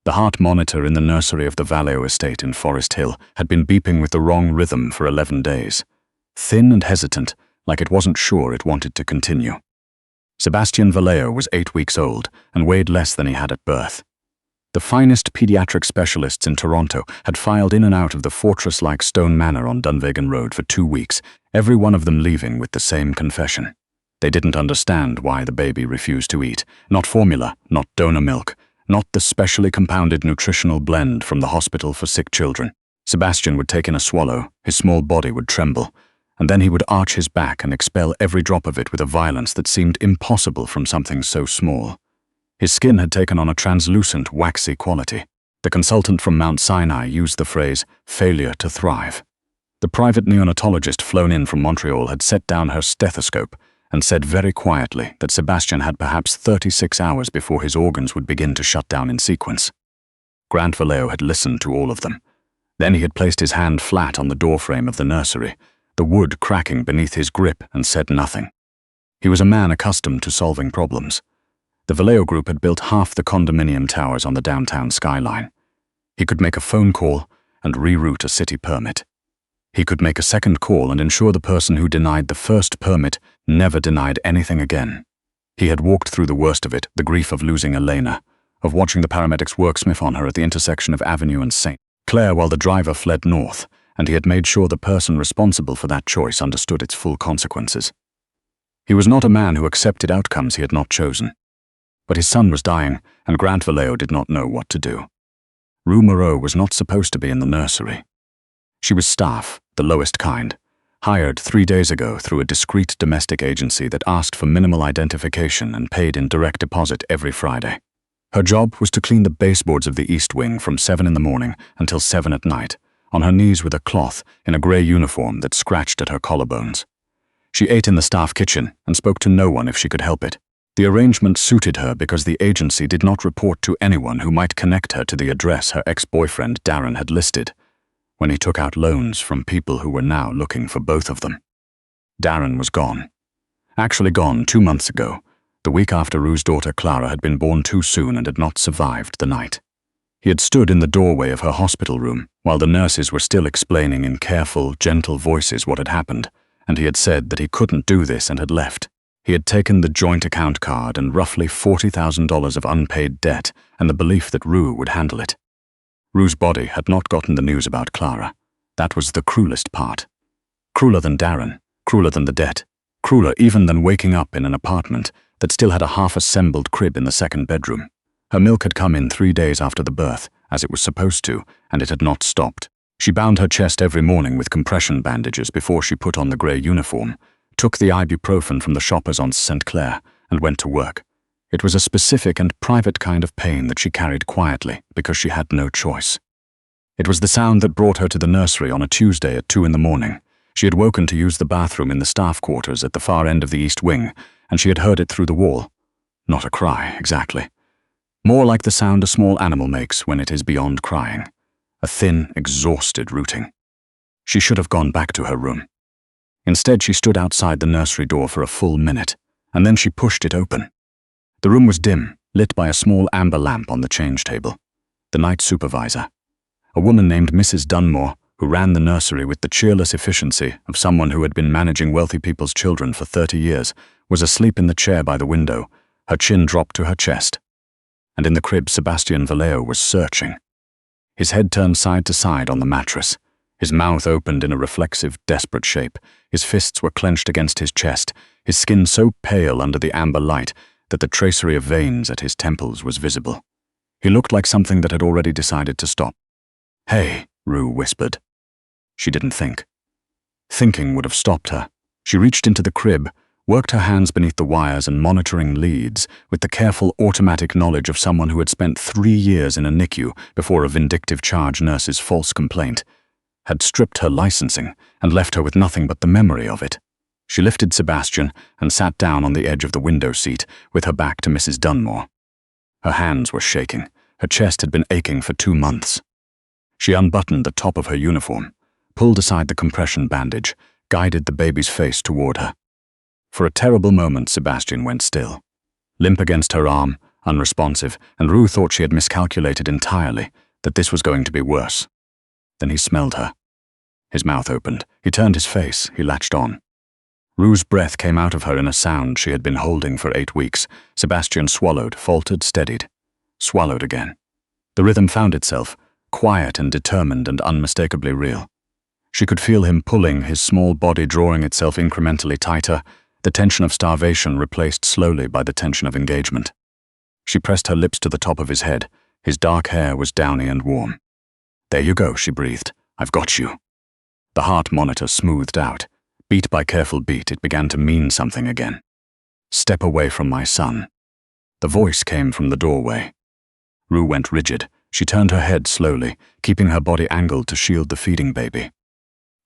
The heart monitor in the nursery of the Vallejo estate in Forest Hill had been beeping with the wrong rhythm for 11 days. Thin and hesitant, like it wasn't sure it wanted to continue. Sebastian Vallejo was 8 weeks old and weighed less than he had at birth. The finest pediatric specialists in Toronto had filed in and out of the fortress-like stone manor on Dunvegan Road for 2 weeks, every one of them leaving with the same confession. They didn't understand why the baby refused to eat. Not formula, not donor milk, not the specially compounded nutritional blend from the hospital for sick children. Sebastian would take in a swallow, his small body would tremble, and then he would arch his back and expel every drop of it with a violence that seemed impossible from something so small. His skin had taken on a translucent, waxy quality. The consultant from Mount Sinai used the phrase, failure to thrive. The private neonatologist flown in from Montreal had set down her stethoscope and said very quietly that Sebastian had perhaps 36 hours before his organs would begin to shut down in sequence. Grant Vallejo had listened to all of them. Then he had placed his hand flat on the doorframe of the nursery, the wood cracking beneath his grip, and said nothing. He was a man accustomed to solving problems. The Vallejo group had built half the condominium towers on the downtown skyline. He could make a phone call and reroute a city permit. He could make a second call and ensure the person who denied the first permit never denied anything again. He had walked through the worst of it, the grief of losing Elena, of watching the paramedics worksmith on her at the intersection of Avenue and St. Clair while the driver fled north, and he had made sure the person responsible for that choice understood its full consequences. He was not a man who accepted outcomes he had not chosen. But his son was dying, and Grant Vallejo did not know what to do. Rue Moreau was not supposed to be in the nursery. She was staff, the lowest kind, hired 3 days ago through a discreet domestic agency that asked for minimal identification and paid in direct deposit every Friday. Her job was to clean the baseboards of the East Wing from 7 in the morning until 7 at night, on her knees with a cloth in a grey uniform that scratched at her collarbones. She ate in the staff kitchen and spoke to no one if she could help it. The arrangement suited her because the agency did not report to anyone who might connect her to the address her ex-boyfriend Darren had listed, when he took out loans from people who were now looking for both of them. Darren was gone. Actually gone 2 months ago, the week after Rue's daughter Clara had been born too soon and had not survived the night. He had stood in the doorway of her hospital room while the nurses were still explaining in careful, gentle voices what had happened, and he had said that he couldn't do this and had left. He had taken the joint account card and roughly $40,000 of unpaid debt and the belief that Rue would handle it. Rue's body had not gotten the news about Clara. That was the cruelest part. Crueler than Darren, crueler than the debt, crueler even than waking up in an apartment that still had a half-assembled crib in the second bedroom. Her milk had come in 3 days after the birth, as it was supposed to, and it had not stopped. She bound her chest every morning with compression bandages before she put on the grey uniform, took the ibuprofen from the shoppers on St. Clair, and went to work. It was a specific and private kind of pain that she carried quietly because she had no choice. It was the sound that brought her to the nursery on a Tuesday at 2 in the morning. She had woken to use the bathroom in the staff quarters at the far end of the East Wing, and she had heard it through the wall. Not a cry, exactly. More like the sound a small animal makes when it is beyond crying. A thin, exhausted rooting. She should have gone back to her room. Instead, she stood outside the nursery door for a full minute, and then she pushed it open. The room was dim, lit by a small amber lamp on the change table. The night supervisor, a woman named Mrs. Dunmore, who ran the nursery with the cheerless efficiency of someone who had been managing wealthy people's children for 30 years, was asleep in the chair by the window, her chin dropped to her chest. And in the crib, Sebastian Vallejo was searching. His head turned side to side on the mattress, his mouth opened in a reflexive, desperate shape, his fists were clenched against his chest, his skin so pale under the amber light that the tracery of veins at his temples was visible. He looked like something that had already decided to stop. "Hey," Rue whispered. She didn't think. Thinking would have stopped her. She reached into the crib, worked her hands beneath the wires and monitoring leads with the careful automatic knowledge of someone who had spent 3 years in a NICU before a vindictive charge nurse's false complaint had stripped her licensing and left her with nothing but the memory of it. She lifted Sebastian and sat down on the edge of the window seat with her back to Mrs. Dunmore. Her hands were shaking. Her chest had been aching for 2 months. She unbuttoned the top of her uniform, pulled aside the compression bandage, guided the baby's face toward her. For a terrible moment, Sebastian went still. Limp against her arm, unresponsive, and Rue thought she had miscalculated entirely, that this was going to be worse. Then he smelled her. His mouth opened. He turned his face. He latched on. Rue's breath came out of her in a sound she had been holding for 8 weeks. Sebastian swallowed, faltered, steadied. Swallowed again. The rhythm found itself, quiet and determined and unmistakably real. She could feel him pulling, his small body drawing itself incrementally tighter, the tension of starvation replaced slowly by the tension of engagement. She pressed her lips to the top of his head. His dark hair was downy and warm. "There you go," she breathed. "I've got you." The heart monitor smoothed out. Beat by careful beat, it began to mean something again. "Step away from my son." The voice came from the doorway. Rue went rigid. She turned her head slowly, keeping her body angled to shield the feeding baby.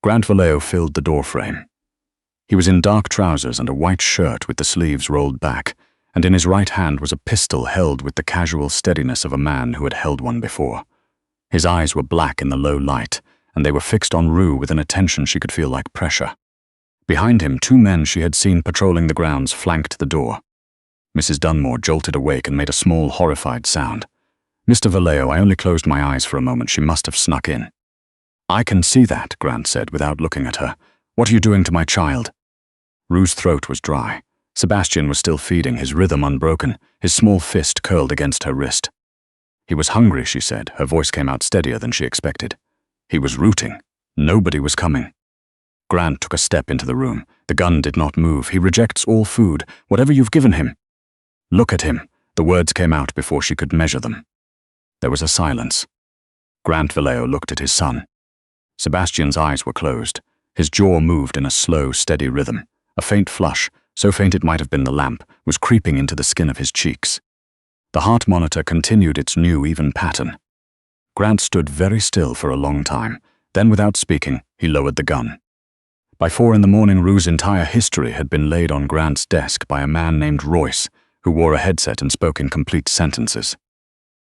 Grant Vallejo filled the doorframe. He was in dark trousers and a white shirt with the sleeves rolled back, and in his right hand was a pistol held with the casual steadiness of a man who had held one before. His eyes were black in the low light, and they were fixed on Rue with an attention she could feel like pressure. Behind him, 2 men she had seen patrolling the grounds flanked the door. Mrs. Dunmore jolted awake and made a small, horrified sound. "Mr. Vallejo, I only closed my eyes for a moment. She must have snuck in." "I can see that," Grant said without looking at her. "What are you doing to my child?" Rue's throat was dry. Sebastian was still feeding, his rhythm unbroken, his small fist curled against her wrist. "He was hungry," she said. Her voice came out steadier than she expected. "He was rooting. Nobody was coming." Grant took a step into the room. The gun did not move. "He rejects all food, whatever you've given him." "Look at him." The words came out before she could measure them. There was a silence. Grant Vallejo looked at his son. Sebastian's eyes were closed. His jaw moved in a slow, steady rhythm. A faint flush, so faint it might have been the lamp, was creeping into the skin of his cheeks. The heart monitor continued its new, even pattern. Grant stood very still for a long time. Then, without speaking, he lowered the gun. By 4 in the morning, Rue's entire history had been laid on Grant's desk by a man named Royce, who wore a headset and spoke in complete sentences.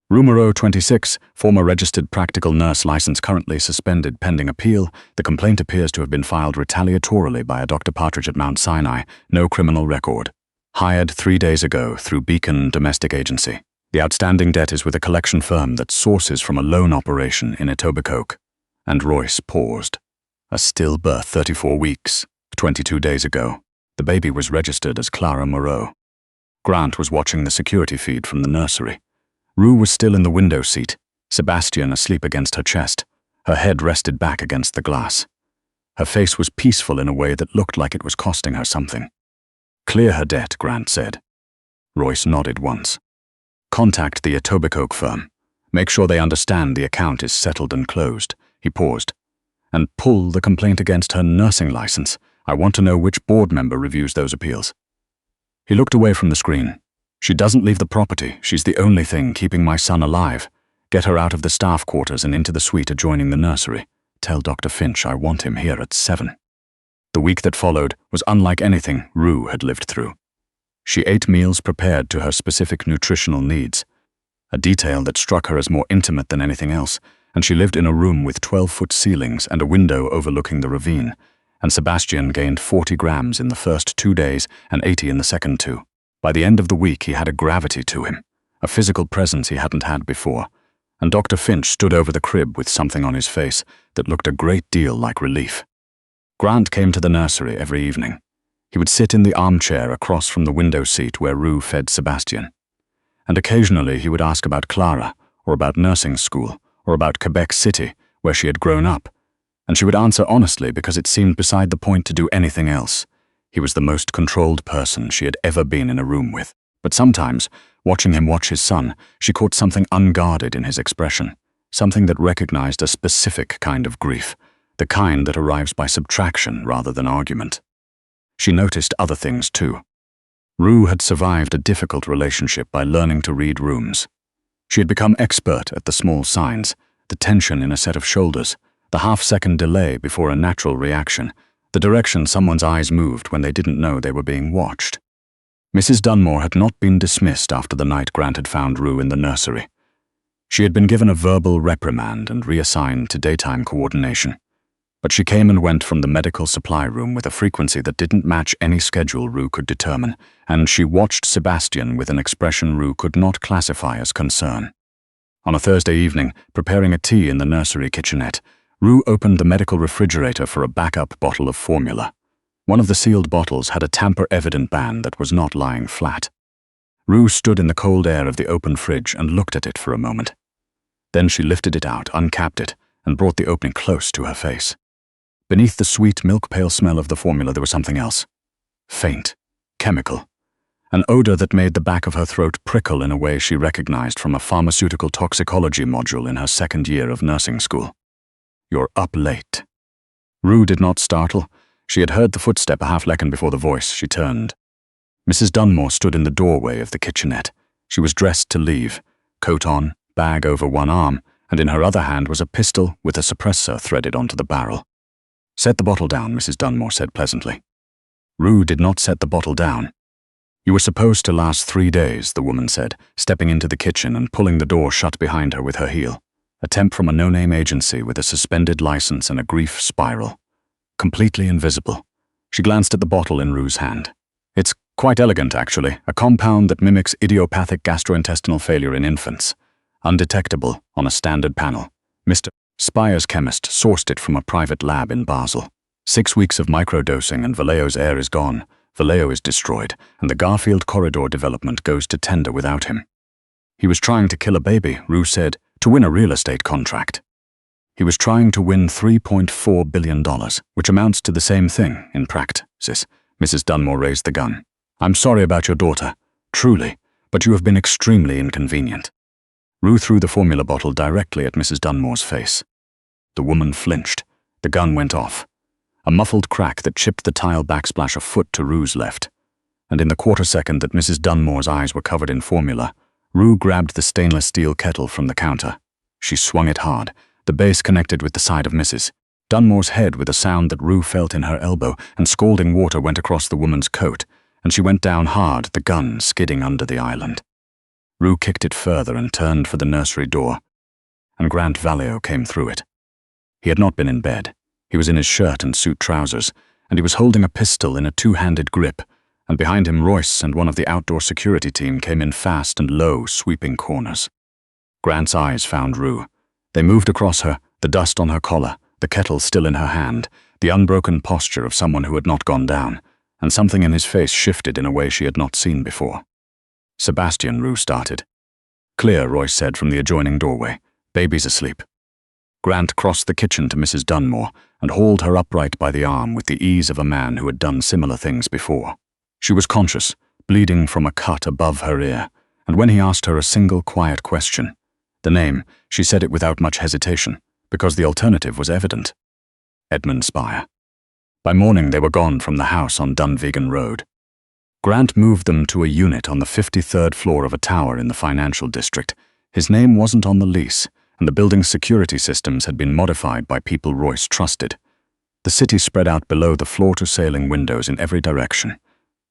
Rue Moreau, 26, former registered practical nurse license currently suspended pending appeal. The complaint appears to have been filed retaliatorily by a Dr. Partridge at Mount Sinai. No criminal record. Hired 3 days ago through Beacon Domestic Agency. The outstanding debt is with a collection firm that sources from a loan operation in Etobicoke. And Royce paused. A stillbirth 34 weeks, 22 days ago. The baby was registered as Clara Moreau. Grant was watching the security feed from the nursery. Rue was still in the window seat, Sebastian asleep against her chest. Her head rested back against the glass. Her face was peaceful in a way that looked like it was costing her something. "Clear her debt," Grant said. Royce nodded once. "Contact the Etobicoke firm. Make sure they understand the account is settled and closed." He paused. "And pull the complaint against her nursing license. I want to know which board member reviews those appeals." He looked away from the screen. "She doesn't leave the property. She's the only thing keeping my son alive. Get her out of the staff quarters and into the suite adjoining the nursery. Tell Dr. Finch I want him here at 7. The week that followed was unlike anything Rue had lived through. She ate meals prepared to her specific nutritional needs, a detail that struck her as more intimate than anything else, and she lived in a room with 12-foot ceilings and a window overlooking the ravine, and Sebastian gained 40 grams in the first 2 days and 80 in the second 2. By the end of the week, he had a gravity to him, a physical presence he hadn't had before, and Dr. Finch stood over the crib with something on his face that looked a great deal like relief. Grant came to the nursery every evening. He would sit in the armchair across from the window seat where Rue fed Sebastian. And occasionally he would ask about Clara, or about nursing school, or about Quebec City, where she had grown up, and she would answer honestly because it seemed beside the point to do anything else. He was the most controlled person she had ever been in a room with. But sometimes, watching him watch his son, she caught something unguarded in his expression, something that recognized a specific kind of grief, the kind that arrives by subtraction rather than argument. She noticed other things too. Rue had survived a difficult relationship by learning to read rooms. She had become expert at the small signs, the tension in a set of shoulders, the half-second delay before a natural reaction, the direction someone's eyes moved when they didn't know they were being watched. Mrs. Dunmore had not been dismissed after the night Grant had found Rue in the nursery. She had been given a verbal reprimand and reassigned to daytime coordination. but she came and went from the medical supply room with a frequency that didn't match any schedule Rue could determine, and she watched Sebastian with an expression Rue could not classify as concern. On a Thursday evening, preparing a tea in the nursery kitchenette, Rue opened the medical refrigerator for a backup bottle of formula. One of the sealed bottles had a tamper-evident band that was not lying flat. Rue stood in the cold air of the open fridge and looked at it for a moment. Then she lifted it out, uncapped it, and brought the opening close to her face. Beneath the sweet, milk-pale smell of the formula there was something else. Faint, chemical. An odor that made the back of her throat prickle in a way she recognized from a pharmaceutical toxicology module in her second year of nursing school. "You're up late." Rue did not startle. She had heard the footstep a half-second before the voice. She turned. Mrs. Dunmore stood in the doorway of the kitchenette. She was dressed to leave, coat on, bag over one arm, and in her other hand was a pistol with a suppressor threaded onto the barrel. "Set the bottle down," Mrs. Dunmore said pleasantly. Rue did not set the bottle down. "You were supposed to last 3 days," the woman said, stepping into the kitchen and pulling the door shut behind her with her heel. A temp from a no-name agency with a suspended license and a grief spiral. Completely invisible. She glanced at the bottle in Rue's hand. "It's quite elegant, actually, a compound that mimics idiopathic gastrointestinal failure in infants. Undetectable on a standard panel. Mr. Spire's chemist sourced it from a private lab in Basel. 6 weeks of microdosing and Vallejo's heir is gone. Vallejo is destroyed, and the Garfield corridor development goes to tender without him. He was trying to kill a baby," Rue said, "to win a real estate contract. He was trying to win $3.4 billion, which amounts to the same thing in practice." Mrs. Dunmore raised the gun. "I'm sorry about your daughter, truly, but you have been extremely inconvenient." Rue threw the formula bottle directly at Mrs. Dunmore's face. The woman flinched. The gun went off. A muffled crack that chipped the tile backsplash a foot to Rue's left. And in the quarter second that Mrs. Dunmore's eyes were covered in formula, Rue grabbed the stainless steel kettle from the counter. She swung it hard. The base connected with the side of Mrs. Dunmore's head with a sound that Rue felt in her elbow, and scalding water went across the woman's coat, and she went down hard, the gun skidding under the island. Rue kicked it further and turned for the nursery door, and Grant Vallejo came through it. He had not been in bed. He was in his shirt and suit trousers, and he was holding a pistol in a two-handed grip, and behind him Royce and one of the outdoor security team came in fast and low, sweeping corners. Grant's eyes found Rue. They moved across her, the dust on her collar, the kettle still in her hand, the unbroken posture of someone who had not gone down, and something in his face shifted in a way she had not seen before. "Sebastian," Rue started. "Clear," Royce said from the adjoining doorway. "Baby's asleep." Grant crossed the kitchen to Mrs. Dunmore and hauled her upright by the arm with the ease of a man who had done similar things before. She was conscious, bleeding from a cut above her ear, and when he asked her a single quiet question, the name, she said it without much hesitation, because the alternative was evident. Edmund Spire. By morning they were gone from the house on Dunvegan Road. Grant moved them to a unit on the 53rd floor of a tower in the financial district. His name wasn't on the lease, and the building's security systems had been modified by people Royce trusted. The city spread out below the floor-to-ceiling windows in every direction,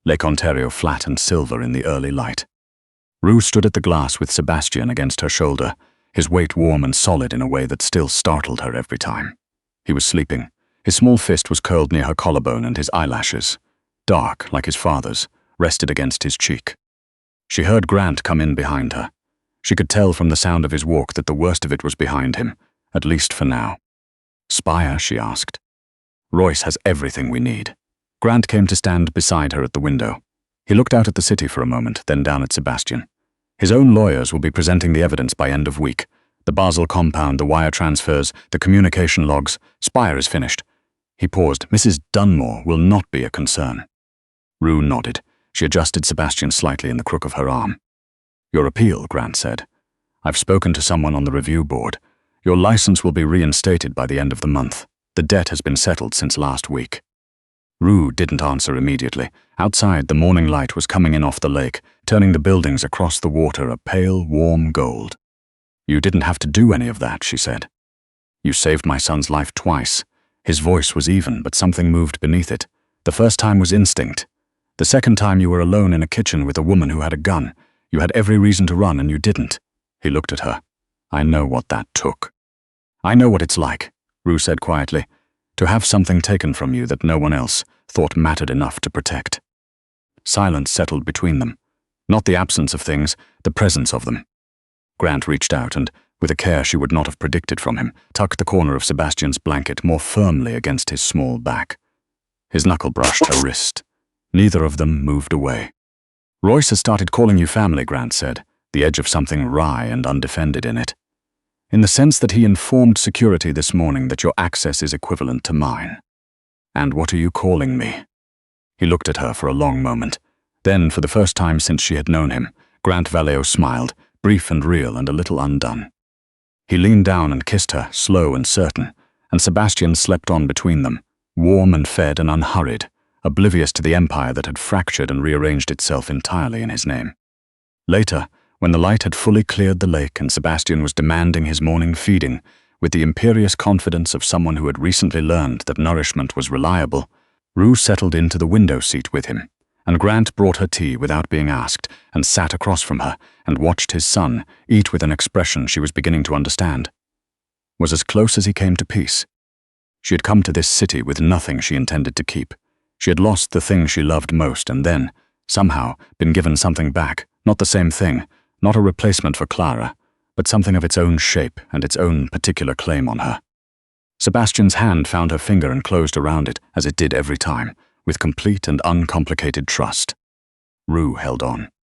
Lake Ontario flat and silver in the early light. Rue stood at the glass with Sebastian against her shoulder, his weight warm and solid in a way that still startled her every time. He was sleeping. His small fist was curled near her collarbone, and his eyelashes, dark like his father's, rested against his cheek. She heard Grant come in behind her. She could tell from the sound of his walk that the worst of it was behind him, at least for now. "Spire?" she asked. "Royce has everything we need." Grant came to stand beside her at the window. He looked out at the city for a moment, then down at Sebastian. "His own lawyers will be presenting the evidence by end of week. The Basel compound, the wire transfers, the communication logs. Spire is finished." He paused. "Mrs. Dunmore will not be a concern." Rue nodded. She adjusted Sebastian slightly in the crook of her arm. "Your appeal," Grant said. "I've spoken to someone on the review board. Your license will be reinstated by the end of the month. The debt has been settled since last week." Rue didn't answer immediately. Outside, the morning light was coming in off the lake, turning the buildings across the water a pale, warm gold. "You didn't have to do any of that," she said. "You saved my son's life twice." His voice was even, but something moved beneath it. "The first time was instinct. The second time you were alone in a kitchen with a woman who had a gun. You had every reason to run and you didn't." He looked at her. "I know what that took." "I know what it's like," Rue said quietly. To have something taken from you that no one else thought mattered enough to protect. Silence settled between them. Not the absence of things, the presence of them. Grant reached out and, with a care she would not have predicted from him, tucked the corner of Sebastian's blanket more firmly against his small back. His knuckle brushed her wrist. Neither of them moved away. "Royce has started calling you family," Grant said, the edge of something wry and undefended in it. "In the sense that he informed security this morning that your access is equivalent to mine." "And what are you calling me?" He looked at her for a long moment. Then, for the first time since she had known him, Grant Vallejo smiled, brief and real and a little undone. He leaned down and kissed her, slow and certain, and Sebastian slept on between them, warm and fed and unhurried, oblivious to the empire that had fractured and rearranged itself entirely in his name. Later, when the light had fully cleared the lake and Sebastian was demanding his morning feeding, with the imperious confidence of someone who had recently learned that nourishment was reliable, Rue settled into the window seat with him, and Grant brought her tea without being asked and sat across from her and watched his son eat with an expression she was beginning to understand. Was as close as he came to peace. She had come to this city with nothing she intended to keep. She had lost the thing she loved most and then, somehow, been given something back, not the same thing, not a replacement for Clara, but something of its own shape and its own particular claim on her. Sebastian's hand found her finger and closed around it, as it did every time, with complete and uncomplicated trust. Rue held on.